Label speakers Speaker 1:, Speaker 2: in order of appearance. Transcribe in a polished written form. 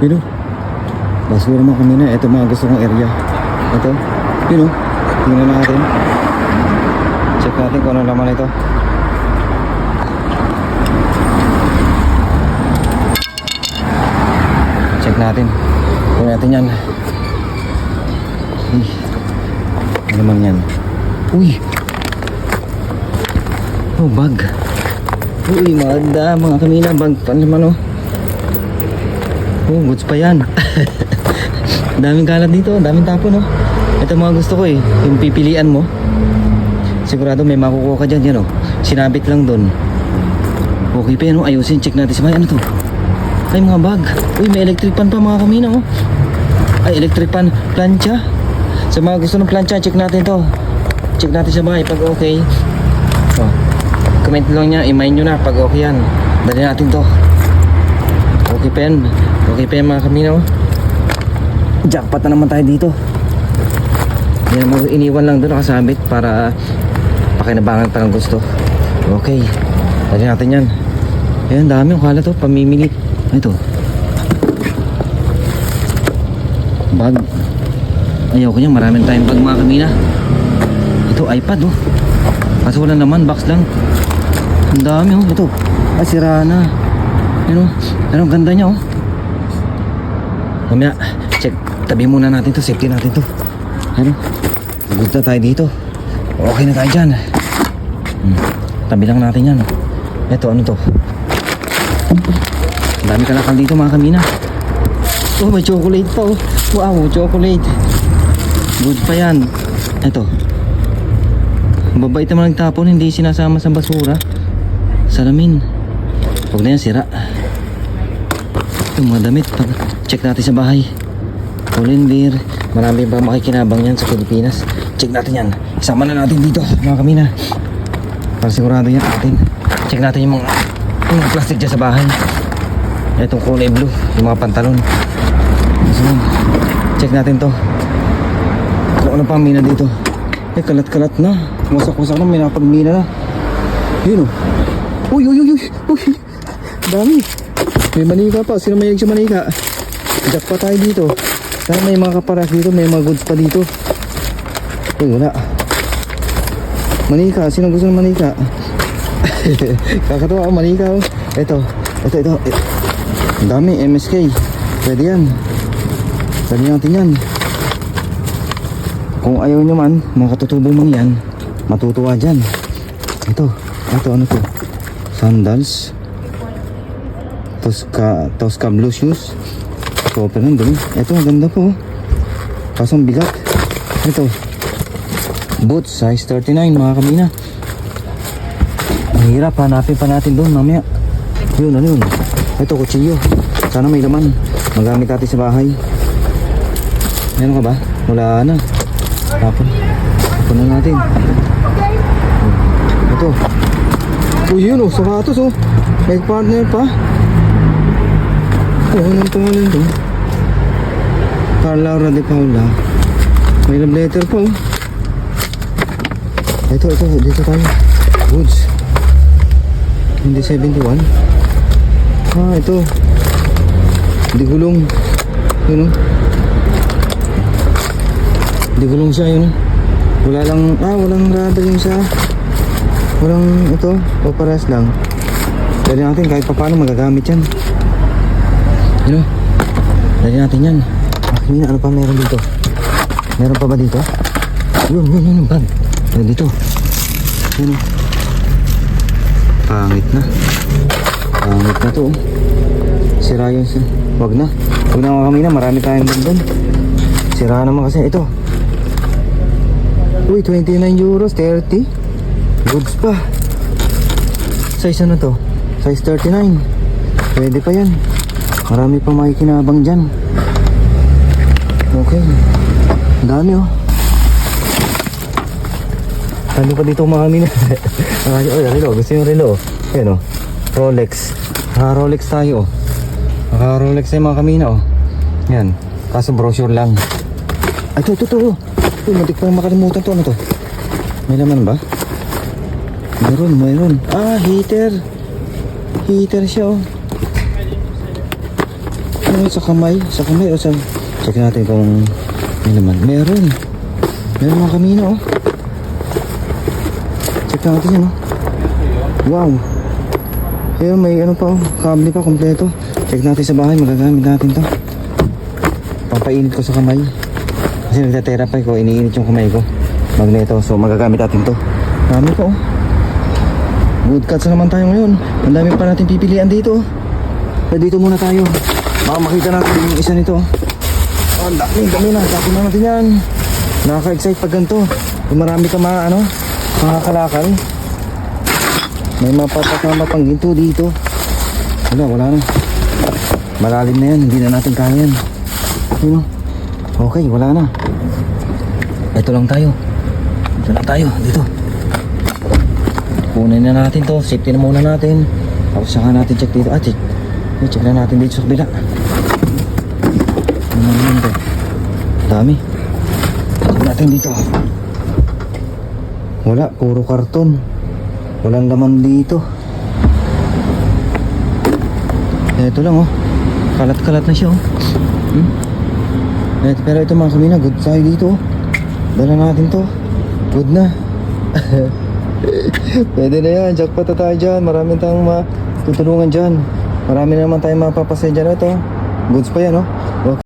Speaker 1: Yun o. Basura mga kamina. Ito mga gusto kong area. Ito. Yun o. Tingnan natin. Check natin kung ano laman ito. Check natin. Tingnan natin yan. Uy. Ano naman yan? Uy. Oh, bag. Uy, maganda mga kamina. Bag pa naman oh. Oh, goods pa yan. Daming kalat dito. Daming tapon oh. Ito mga gusto ko eh. Yung pipilian mo. Sigurado may makukuha ka dyan. Yan oh. Sinabit lang dun. Okay pa yan oh. Ayusin. Check natin sa bahay. Ano to? Ay mga bag. Uy, may electric pan pa mga kamina oh. Ay, electric pan. Plancha. Sa mga gusto ng plancha, check natin to. Check natin sa bahay pag okay. Oh. Comment lang niya, i-mind nyo na pag okay yan. Dali natin to. Okay pa yan. Okay pa yan mga kamina oh. Jackpot na naman tayo dito. Yan mo, iniwan lang doon nakasabit para pakinabangan pa ng gusto. Okay. Dali natin yan. Ayan, dami yung kala to. Pamimili. Ito. Bag. Ayaw ko niya. Maraming tayong bag mga kamina. Ito, iPad oh. Kaso wala naman. Box lang. Ang dami oh. Ito. Ay, sira na. Yun oh. Pero ang ganda niya oh. Mamaya, check. Tabi muna natin to. Safety natin to. Ano? Good na tayo dito. Okay na tayo dyan. Tabi lang natin yan. Ito, ano to? Dami kalakal dito mga kamina. Oh, may chocolate pa oh. Wow, chocolate. Good pa yan. Ito. Mabait naman nagtapon. Hindi sinasama sa basura. Salamin. Huwag na yan, sira. Ito, mga damit. Check natin sa bahay. Pull&Bear. Marami ba makikinabang yan sa Pilipinas. Check natin yan. Isama na natin dito mga kamina. Para sigurado yan atin. Check natin yung mga plastic dyan sa bahay. Itong kulay blue. Yung mga pantalon. So, check natin to. Kung ano pa mina dito. Eh, kalat-kalat na. Wasak-wasak na. May napagmina na. Yun o. Uy, uy, uy, uy. Uy. Dami. May manika pa. Sino mahilig sa manika? Jack pa tayo dito. Sana may mga kaparas dito. May mga goods pa dito. Uy, wala. Manika. Sino gusto ng manika? Kakatawa. Manika o. Ito. Ang dami. MSK. Pwede yan. Pwede natin yan. Kung ayaw nyo man, mga katutubong man yan, matutuwa dyan. Ito, ano to? Sandals. Tosca blue shoes. Ito, pero nandun. Ito, ang ganda po. Kaso ang bigat. Ito. Boots, size 39, mga kamina. Ang hirap, hanapin pa natin doon mamaya. Yun, ano yun? Ito, kutsilyo. Sana may laman. Magamit natin sa bahay. Meron ka ba? Wala na. Tapon na natin. Ito. Uy, yun o. Sapatos o. May partner pa. Anong pangalan ito? Carl Laura de Paula. May love letter pa o. Ito. Dito tayo. Goods. Hindi 71. Ah, ito. Di gulong. Yun o. Di gulong siya yun. Walang rubber yung sa. Walang ito. O paras lang. Dali natin kahit pa paano magagamit yan. Yun o. Dali natin yan. Akin ano pa meron dito? Meron pa ba dito? Yun bag. Dito. Yun o. Pangit na to. Sira yun. Wag na mga kamina. Marami tayong doon. Sira naman kasi ito. Uy, 29 euros, 30. Goods pa. Size ano to? Size 39. Pwede pa yan. Marami pa makikinabang dyan. Okay. Ang dami oh. Ano pa dito mga kamina? Relo. Gusto yung relo. Ayan oh. Rolex. Rolex tayo oh. Rolex tayo mga kamina oh. Yan. Kaso brochure lang. Ay, ito. Uy, matik pa makalimutan to. Ano to? May laman ba? Mayroon. Ah, heater. Heater siya oh. Ano sa kamay? Sa kamay o sa... Check natin kung... May naman. Meron mga kamina oh. Check natin yan oh. Wow. Ayun, may ano pa oh. Kable pa, kompleto. Check natin sa bahay, magagamit natin to. Pampainit ko sa kamay. Kasi nagtaterapay ko, iniinit yung kamay ko. Magneto, so magagamit natin to. Dami pa oh. Good cuts na naman tayo ngayon. Ang dami pa natin pipilian dito. So dito muna tayo. Baka makita natin yung isa nito. Oh, ang dami na. Tapos na natin yan. Nakaka-excite pag ganito. Kung marami ka mga kalakal. May mapapakama pang ginto dito. Wala na. Malalim na yan. Hindi na natin kaya yan. Okay, wala na. Ito lang tayo. Dito. Kunin na natin to. Safety na muna natin. Tapos saka natin check dito. Check na natin dito sa kabila. Ano naman to? Dami. Check natin dito. Wala. Puro karton. Walang laman dito. Ito lang oh. Kalat-kalat na siya oh. Pero ito mga kamina. Good tayo dito oh. Dala natin to. Good na. Pwede na yan, jackpot na tayo dyan. Marami tayong matutulungan dyan. Marami na naman tayong mapapasay dyan. Ito, goods pa yan oh.